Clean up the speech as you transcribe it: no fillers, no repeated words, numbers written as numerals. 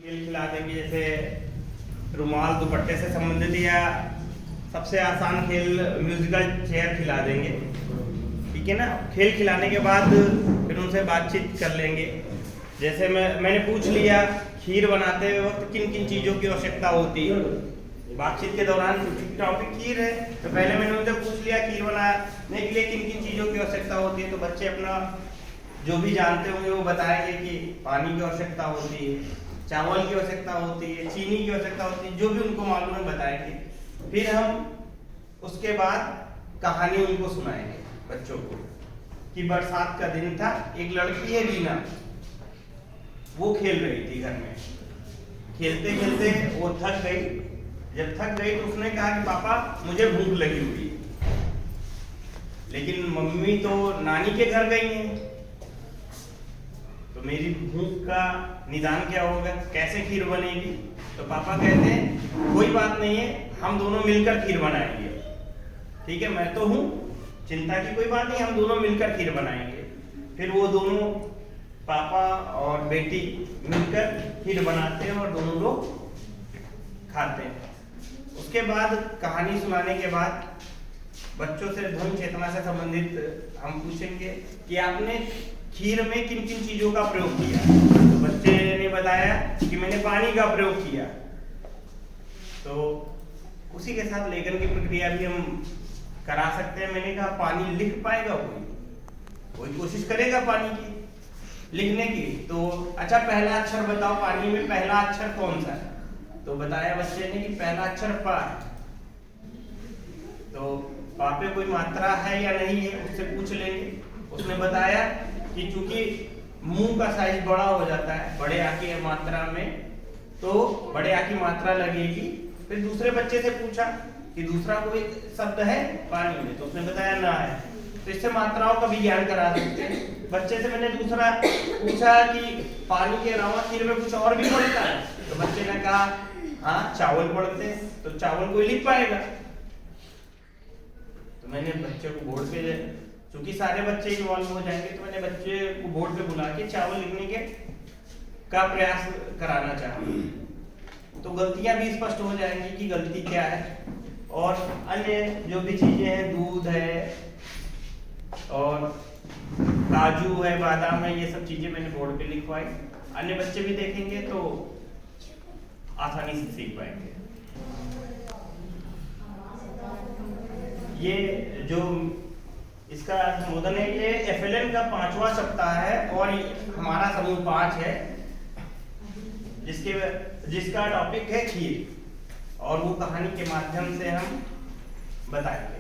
खेल खिला देंगे, जैसे रुमाल दुपट्टे से संबंधित, या सबसे आसान खेल म्यूजिकल चेयर खिला देंगे। ठीक है ना। खेल खिलाने के बाद फिर उनसे बातचीत कर लेंगे। जैसे मैंने पूछ लिया खीर बनाते वक्त किन किन चीज़ों की आवश्यकता होती है। बातचीत के दौरान टॉपिक खीर है तो पहले मैंने उनसे पूछ लिया खीर बनाने के लिए किन किन चीज़ों की आवश्यकता होती है। तो बच्चे अपना जो भी जानते होंगे वो बताएंगे कि पानी की आवश्यकता होती है, चावल की आवश्यकता होती है, चीनी की आवश्यकता होती है, जो भी उनको मालूम है बताएंगे। फिर हम उसके बाद कहानी उनको सुनाएंगे बच्चों को कि बरसात का दिन था, एक लड़की है रीना, वो खेल रही थी घर में। खेलते खेलते वो थक गई। जब थक गई तो उसने कहा कि पापा मुझे भूख लगी हुई है, लेकिन मम्मी तो नानी के घर गई हैं, तो मेरी भूख का निदान क्या होगा, कैसे खीर बनेगी। तो पापा कहते हैं कोई बात नहीं है, हम दोनों मिलकर खीर बनाएंगे। ठीक है, मैं तो हूँ, चिंता की कोई बात नहीं, हम दोनों मिलकर खीर बनाएंगे। फिर वो दोनों पापा और बेटी मिलकर खीर बनाते हैं और दोनों लोग खाते हैं। उसके बाद कहानी सुनाने के बाद बच्चों से ध्वनि चेतना से संबंधित हम पूछेंगे कि आपने खीर में किन किन चीजों का प्रयोग किया। तो बच्चे ने बताया कि मैंने पानी का प्रयोग किया। तो उसी के साथ लेखन की प्रक्रिया भी हम करा सकते हैं। मैंने कहा पानी लिख पाएगा कोई कोशिश करेगा पानी की लिखने की। तो अच्छा पहला अक्षर बताओ, पानी में पहला अक्षर कौन सा है। तो बताया बच्चे ने कि पहला अक्षर पा है। तो पा पे कोई मात्रा है या नहीं है उससे पूछ लेंगे। उसने बताया कि चूंकि मुंह का साइज बड़ा हो जाता है बड़े आ की मात्रा में, तो बड़े आ की मात्रा लगेगी। फिर दूसरे बच्चे से पूछा कि दूसरा कोई शब्द है पानी में, तो उसने बताया ना है। तो इससे मात्राओं का भी ज्ञान करा सकते हैं। बच्चे से मैंने दूसरा पूछा कि पानी के अलावा खीर में कुछ और भी पड़ता है। तो बच्चे ने कहा हाँ चावल पड़ते हैं। तो चावल कोई लिख पाएगा। तो मैंने बच्चे को बोर्ड पे, चूंकि सारे बच्चे इन्वॉल्व हो जाएंगे, तो मैंने बच्चे को बोर्ड पे बुला के चावल लिखने के का प्रयास कराना चाहा। तो गलतियां भी स्पष्ट हो जाएंगी कि गलती क्या है। और अन्य जो भी चीजें हैं, दूध है और काजू है, बादाम है, ये सब चीजें मैंने बोर्ड पे लिखवाई। अन्य बच्चे भी देखेंगे तो आसानी से सीख पाएंगे। ये जो इसका संबोधन है, ये FLN का 5वां सप्ताह है और हमारा समूह 5 है, जिसका टॉपिक है खीर, और वो कहानी के माध्यम से हम बताएंगे।